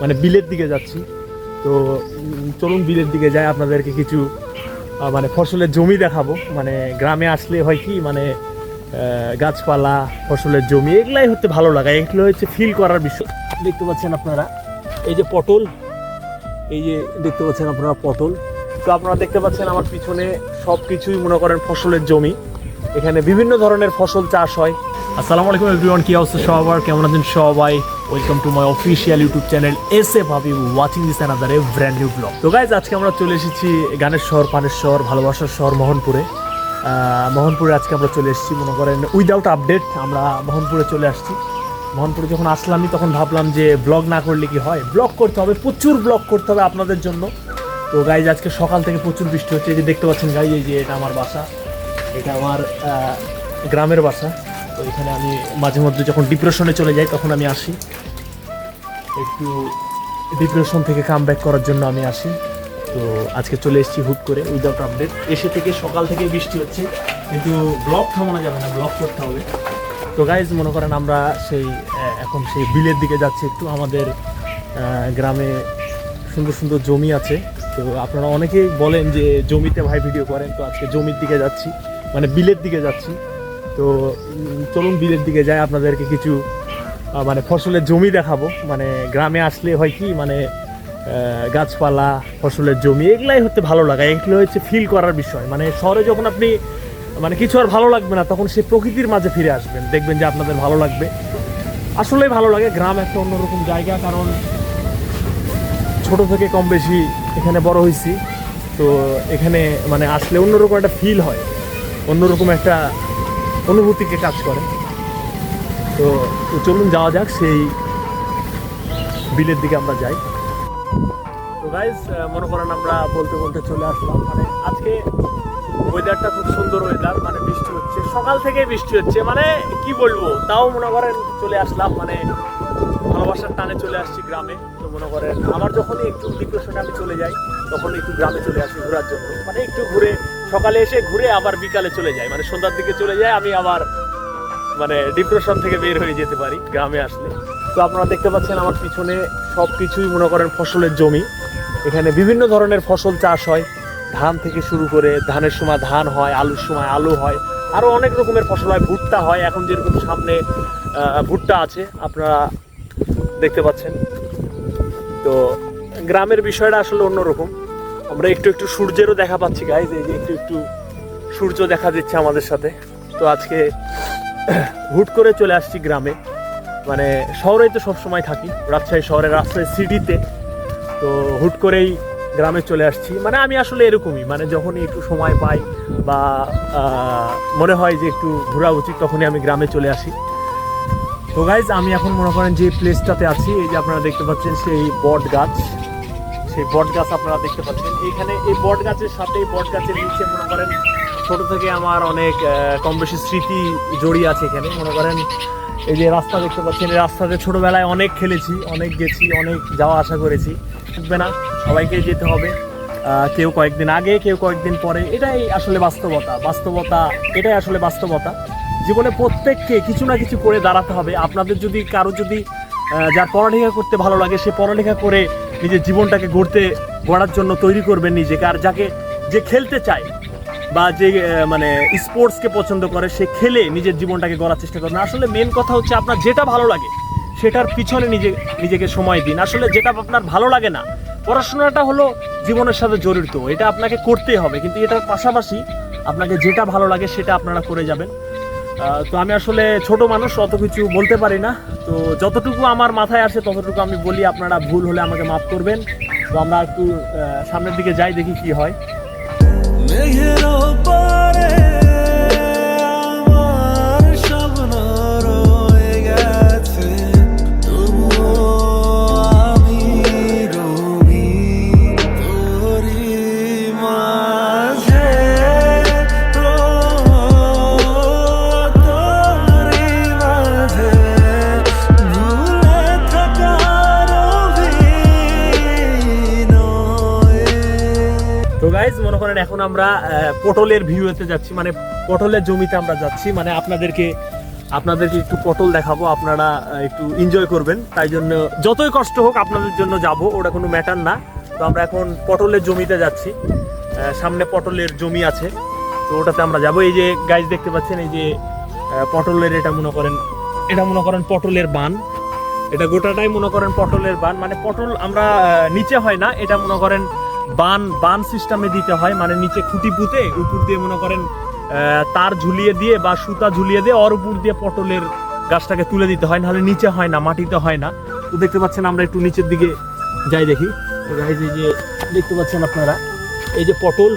মানে বিলের দিকে যাচ্ছি। তো চলুন বিলের দিকে যাই, আপনাদেরকে কিছু মানে ফসলের জমি দেখাবো। মানে গ্রামে আসলে হয় কি, মানে গাছপালা, ফসলের জমি, এগুলাই হচ্ছে ভালো লাগা, এগুলো হচ্ছে ফিল করার বিষয়। দেখতে পাচ্ছেন আপনারা এই যে পটল, এই যে দেখতে পাচ্ছেন আপনারা পটল। তো আপনারা দেখতে পাচ্ছেন আমার পিছনে সব কিছুই মনে করেন ফসলের জমি। এখানে বিভিন্ন ধরনের ফসল চাষ হয়। আসসালামু আলাইকুম এভরিওয়ান, কি অবস্থা সবার, কেমন আছেন সবাই? Welcome to my official YouTube channel SF Habib, watching this another A brand new blog. তো গাইজ, আজকে আমরা চলে এসেছি গানের শহর, পানের শহর, ভালোবাসার শহর মোহনপুরে। মোহনপুরে আজকে আমরা চলে এসেছি মনে করেন উইদাউট আপডেট। আমরা মোহনপুরে চলে আসছি। মোহনপুরে যখন আসলামই তখন ভাবলাম যে ব্লগ না করলে কি হয়, ব্লগ করতে হবে, প্রচুর ব্লগ করতে হবে আপনাদের জন্য। তো গাইজ, আজকে সকাল থেকে প্রচুর বৃষ্টি হচ্ছে। এই যে দেখতে পাচ্ছেন গাইজ, এই যে এটা আমার বাসা, এটা আমার গ্রামের বাসা। তো এখানে আমি মাঝে মধ্যে যখন ডিপ্রেশনে চলে যাই তখন আমি আসি, একটু ডিপ্রেশন থেকে কাম ব্যাক করার জন্য আমি আসি। তো আজকে চলে এসেছি হুট করে উইদাউট আপডেট। এসে থেকে সকাল থেকে বৃষ্টি হচ্ছে, কিন্তু ব্লগ থামানো যাবে না, ব্লগ করতে হবে। তো গাইজ, মনে করেন আমরা এখন সেই বিলের দিকে যাচ্ছি। একটু আমাদের গ্রামে সুন্দর সুন্দর জমি আছে। তো আপনারা অনেকেই বলেন যে জমিতে ভাই ভিডিও করেন, তো আজকে জমির দিকে যাচ্ছি, মানে বিলের দিকে যাচ্ছি। তো চলুন বিলের দিকে যাই, আপনাদেরকে কিছু মানে ফসলের জমি দেখাবো। মানে গ্রামে আসলে হয় কি, মানে গাছপালা, ফসলের জমি, এগুলাই হচ্ছে ভালো লাগা, এগুলো হচ্ছে ফিল করার বিষয়। মানে শহরে যখন আপনি মানে কিছু আর ভালো লাগবে না, তখন সে প্রকৃতির মাঝে ফিরে আসবেন, দেখবেন যে আপনাদের ভালো লাগবে। আসলেই ভালো লাগে। গ্রাম একটা অন্যরকম জায়গা, কারণ ছোট থেকে কম বেশি এখানে বড় হয়েছি। তো এখানে মানে আসলে অন্যরকম একটা ফিল হয়, অন্যরকম একটা অনুভূতিকে কাজ করে। তো চলুন যাওয়া যাক, সেই বিলের দিকে আমরা যাই। তো গাইজ, মনে করেন আমরা বলতে বলতে চলে আসলাম। মানে আজকে ওয়েদারটা খুব সুন্দর ওয়েদার, মানে বৃষ্টি হচ্ছে, সকাল থেকে বৃষ্টি হচ্ছে, মানে কি বলবো, তাও মনে করেন চলে আসলাম, মানে ভালোবাসার টানে চলে আসছি গ্রামে। তো মনে করেন আমার যখনই একটু ডিপ্রেশনে আমি চলে যাই, তখন একটু গ্রামে চলে আসি ঘোরার জন্য। মানে একটু ঘুরে, সকালে এসে ঘুরে আবার বিকালে চলে যাই, মানে সন্ধ্যার দিকে চলে যাই, আমি আবার মানে ডিপ্রেশন থেকে বের হয়ে যেতে পারি গ্রামে আসলে। তো আপনারা দেখতে পাচ্ছেন আমার পিছনে সব কিছুই মনে করেন ফসলের জমি। এখানে বিভিন্ন ধরনের ফসল চাষ হয়, ধান থেকে শুরু করে, ধানের সময় ধান হয়, আলুর সময় আলু হয়, আরও অনেক রকমের ফসল হয়, ভুট্টা হয়। এখন যেরকম সামনে ভুট্টা আছে আপনারা দেখতে পাচ্ছেন। তো গ্রামের বিষয়টা আসলে অন্যরকম। আমরা একটু একটু সূর্যেরও দেখা পাচ্ছি গাইজ, এই যে একটু একটু সূর্য দেখা দিচ্ছে আমাদের সাথে। তো আজকে হুট করে চলে আসছি গ্রামে। মানে শহরেই তো সবসময় থাকি, রাজশাহী শহরের, রাজশাহী সিটিতে। তো হুট করেই গ্রামে চলে আসছি। মানে আমি আসলে এরকমই, মানে যখনই একটু সময় পাই বা মনে হয় যে একটু ঘোরা উচিত, তখনই আমি গ্রামে চলে আসি। তো গাইজ, আমি এখন মনে করেন যে প্লেসটাতে আছি, এই যে আপনারা দেখতে পাচ্ছেন সেই বট গাছ, সেই বট গাছ আপনারা দেখতে পাচ্ছেন। এইখানে এই বট গাছের সাথে, এই বট গাছের নিচে মনে করেন ছোট থেকে আমার অনেক কম বেশি স্মৃতি জড়িয়ে আছে এখানে। মনে করেন এই যে রাস্তা দেখতে পাচ্ছেন, এই রাস্তাতে ছোটোবেলায় অনেক খেলেছি, অনেক গেছি, অনেক যাওয়া আসা করেছি। থাকবে না, সবাইকে যেতে হবে, কেউ কয়েকদিন আগে, কেউ কয়েকদিন পরে। এটাই আসলে বাস্তবতা, এটাই আসলে বাস্তবতা। জীবনে প্রত্যেককে কিছু না কিছু করে দাঁড়াতে হবে। আপনাদের যদি কারো যদি যার পড়ালেখা করতে ভালো লাগে, সে পড়ালেখা করে নিজের জীবনটাকে গড়ার জন্য তৈরি করবেন নিজেকে। আর যে খেলতে চায় বা যে মানে স্পোর্টসকে পছন্দ করে, সে খেলে নিজের জীবনটাকে গড়ার চেষ্টা করবেন। আসলে মেন কথা হচ্ছে আপনার যেটা ভালো লাগে সেটার পিছনে নিজেকে সময় দিন। আসলে যেটা আপনার ভালো লাগে না, পড়াশোনাটা হলো জীবনের সাথে জড়িত, এটা আপনাকে করতেই হবে, কিন্তু এটার পাশাপাশি আপনাকে যেটা ভালো লাগে সেটা আপনারা করে যাবেন। তো আমি আসলে ছোট মানুষ, অত কিছু বলতে পারি না। তো যতটুকু আমার মাথায় আসে ততটুকু আমি বলি, আপনারা ভুল হলে আমাকে মাফ করবেন। তো আমরা একটু সামনের দিকে যাই, দেখি কি হয়। তো গাইজ, মনে করেন এখন আমরা পটলের ভিউতে যাচ্ছি, মানে পটলের জমিতে আমরা যাচ্ছি। মানে আপনাদেরকে আপনাদেরকে একটু পটল দেখাবো, আপনারা একটু এনজয় করবেন। তাই জন্য যতই কষ্ট হোক আপনাদের জন্য যাব, ওটা কোনো ম্যাটার না। তো আমরা এখন পটলের জমিতে যাচ্ছি, সামনে পটলের জমি আছে, তো ওটাতে আমরা যাব। এই যে গাইজ দেখতে পাচ্ছেন, এই যে পটলের এটা মনে করেন পটলের বান, এটা গোটাটাই মনে করেন পটলের বান। মানে পটল আমরা নিচে হয় না, এটা মনে করেন বান সিস্টেমে দিতে হয়, মানে নিচে খুঁটি পুঁতে উপর দিয়ে মনে করেন তার ঝুলিয়ে দিয়ে বা সুতা ঝুলিয়ে দিয়ে ওর উপর দিয়ে পটলের গাছটাকে তুলে দিতে হয়, নাহলে নিচে হয় না, মাটিতে হয় না। তো দেখতে পাচ্ছেন আমরা একটু নিচের দিকে যাই দেখি। তো গাইজ এই যে দেখতে পাচ্ছেন আপনারা, এই যে পটল,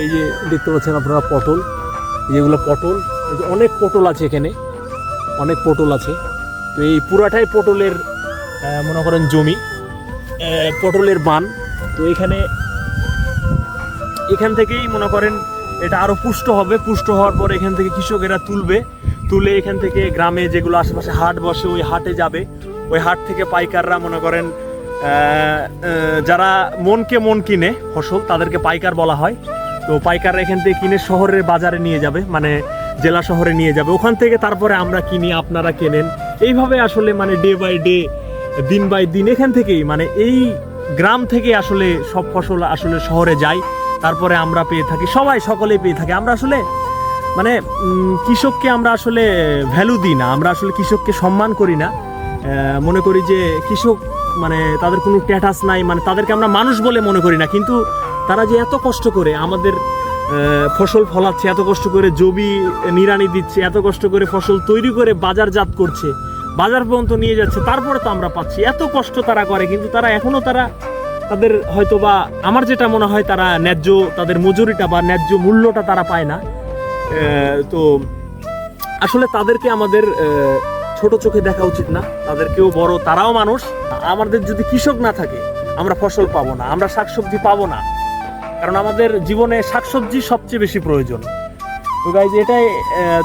এই যে দেখতে পাচ্ছেন আপনারা পটল, যেগুলো পটল, এই যে অনেক পটল আছে এখানে, অনেক পটল আছে। তো এই পুরাটাই পটলের মনে করেন জমি, পটলের বান। তো এখান থেকেই মনে করেন এটা আরো পুষ্ট হবে, পুষ্ট হওয়ার পর এখান থেকে কৃষকেরা তুলে এখান থেকে গ্রামে যেগুলো আশেপাশে হাট বসে ওই হাটে যাবে। ওই হাট থেকে পাইকাররা মনে করেন যারা মন কিনে ফসল তাদেরকে পাইকার বলা হয়। তো পাইকাররা এখান থেকে কিনে শহরের বাজারে নিয়ে যাবে, মানে জেলা শহরে নিয়ে যাবে, ওখান থেকে তারপরে আমরা কিনি, আপনারা কেনেন। এইভাবে আসলে মানে ডে বাই ডে, দিন বাই দিন এখান থেকেই মানে এই গ্রাম থেকে আসলে সব ফসল আসলে শহরে যায়, তারপরে আমরা পেয়ে থাকি, সকলেই পেয়ে থাকি। আমরা আসলে মানে কৃষককে আমরা আসলে ভ্যালু দিই না, আমরা আসলে কৃষককে সম্মান করি না, মনে করি যে কৃষক মানে তাদের কোনো স্ট্যাটাস নাই, মানে তাদেরকে আমরা মানুষ বলে মনে করি না। কিন্তু তারা যে এত কষ্ট করে আমাদের ফসল ফলাচ্ছে, এত কষ্ট করে জমি নিড়ানি দিচ্ছে, এত কষ্ট করে ফসল তৈরি করে বাজারজাত করছে, বাজার পর্যন্ত নিয়ে যাচ্ছে, তারপরে তো আমরা পাচ্ছি। এত কষ্ট তারা করে, কিন্তু তারা এখনো তাদের হয়তো বা আমার যেটা মনে হয় তারা ন্যায্য তাদের মজুরিটা বা ন্যায্য মূল্যটা তারা পায় না। তো আসলে তাদেরকে আমাদের ছোট চোখে দেখা উচিত না, তাদেরকেও বড়, তারাও মানুষ। আমাদের যদি কৃষক না থাকে আমরা ফসল পাবো না, আমরা শাকসবজি পাবো না, কারণ আমাদের জীবনে শাকসবজি সবচেয়ে বেশি প্রয়োজন। তো গাইজ এটাই,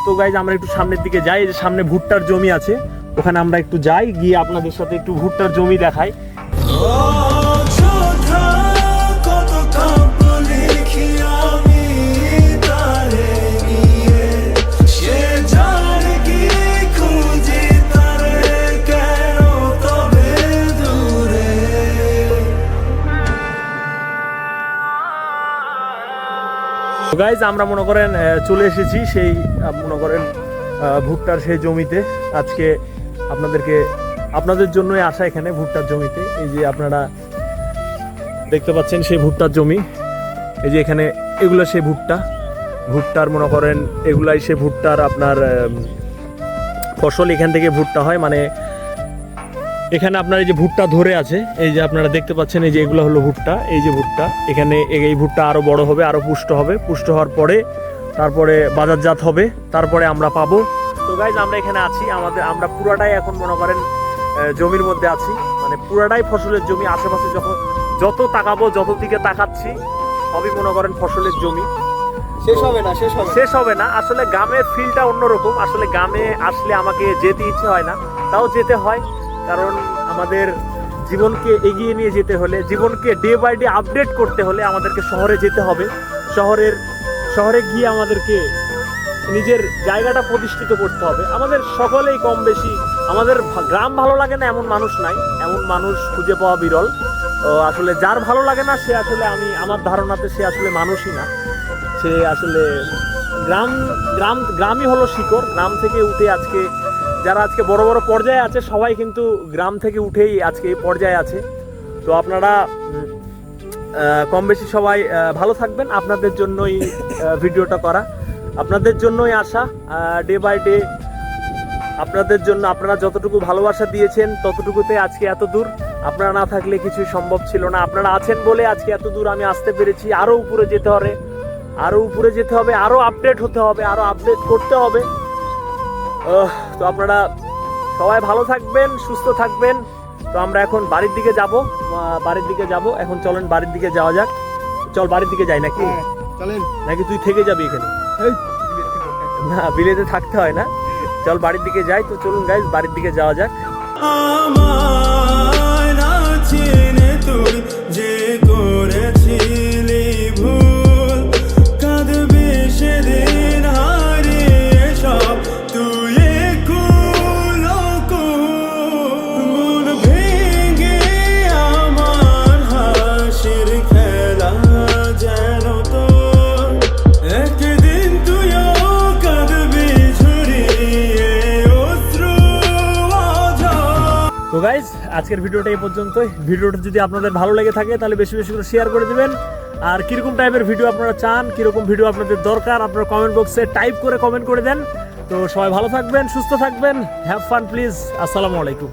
তো গাইজ আমরা একটু সামনের দিকে যাই, যে সামনে ভুট্টার জমি আছে, ওখানে আমরা একটু যাই, গিয়ে আপনাদের সাথে একটু ভুট্টার জমি দেখাই। গাইজ আমরা মনে করেন চলে এসেছি সেই মনে করেন ভুট্টার সেই জমিতে। আজকে আপনাদের জন্যই আসা এখানে ভুট্টার জমিতে। এই যে আপনারা দেখতে পাচ্ছেন সেই ভুট্টার জমি, এই যে এখানে এগুলো সেই ভুট্টার মনে করেন এগুলাই সে ভুট্টার আপনার ফসল, এখান থেকে ভুট্টা হয়। মানে এখানে আপনার এই যে ভুট্টা ধরে আছে, এই যে আপনারা দেখতে পাচ্ছেন, এই যে এগুলো হলো ভুট্টা, এই যে ভুট্টা, এখানে এই ভুট্টা আরো বড় হবে, আরো পুষ্ট হবে, পুষ্ট হওয়ার পরে তারপরে বাজারজাত হবে, তারপরে আমরা পাবো। তো গাইজ আমরা এখানে আছি, আমরা পুরাটাই এখন মনে করেন জমির মধ্যে আছি, মানে পুরাটাই ফসলের জমি। আশেপাশে যত তাকাবো, যত দিকে তাকাচ্ছি সবই মনে করেন ফসলের জমি, শেষ হবে না। আসলে গ্রামের ফিলটা অন্যরকম, আসলে গ্রামে আসলে আমাকে যেতে ইচ্ছে হয় না, তাও যেতে হয়, কারণ আমাদের জীবনকে এগিয়ে নিয়ে যেতে হলে, জীবনকে ডে বাই ডে আপডেট করতে হলে আমাদেরকে শহরে যেতে হবে। শহরে গিয়ে আমাদেরকে নিজের জায়গাটা প্রতিষ্ঠিত করতে হবে। আমাদের সকলেই কম বেশি, আমাদের গ্রাম ভালো লাগে না এমন মানুষ নাই, এমন মানুষ খুঁজে পাওয়া বিরল। তো আসলে যার ভালো লাগে না সে আসলে আমার ধারণাতে সে আসলে মানুষই না, সে আসলে গ্রামই হলো শিকড়। গ্রাম থেকে উঠে যারা আজকে বড় বড় পর্যায়ে আছে, সবাই কিন্তু গ্রাম থেকে উঠেই আজকে এই পর্যায়ে আছে। তো আপনারা কম বেশি সবাই ভালো থাকবেন, আপনাদের জন্যই ভিডিওটা করা, আপনাদের জন্যই আসা, ডে বাই ডে আপনাদের জন্য। আপনারা যতটুকু ভালোবাসা দিয়েছেন ততটুকুতে আজকে এত দূর, আপনারা না থাকলে কিছুই সম্ভব ছিল না। আপনারা আছেন বলে আজকে এত দূর আমি আসতে পেরেছি। আরো উপরে যেতে হবে, আরো আপডেট হতে হবে, আরো আপডেট করতে হবে। তো আপনারা সবাই ভালো থাকবেন, সুস্থ থাকবেন। তো আমরা এখন বাড়ির দিকে যাব, এখন চলেন বাড়ির দিকে যাওয়া যাক। চল বাড়ির দিকে যাই নাকি? চলেন। নাকি তুই থেকে যাবি এখানে? না, বিলেতে থাকতে হয় না, চল বাড়ির দিকে যাই। তো চলুন গাইজ বাড়ির দিকে যাওয়া যাক। যে করেছিলি ভুল, কাঁদবে সেদিন হারিয়ে সব তুই তো গাইজ আজকের ভিডিওটা এই পর্যন্তই। ভিডিওটা যদি আপনাদের ভালো লেগে থাকে তাহলে বেশি বেশি করে শেয়ার করে দিবেন। আর কীরকম টাইপের ভিডিও আপনারা চান, কীরকম ভিডিও আপনাদের দরকার, আপনারা কমেন্ট বক্সে টাইপ করে কমেন্ট করে দেন। তো সবাই ভালো থাকবেন, সুস্থ থাকবেন, হ্যাভ ফান প্লিজ। আসসালামু আলাইকুম।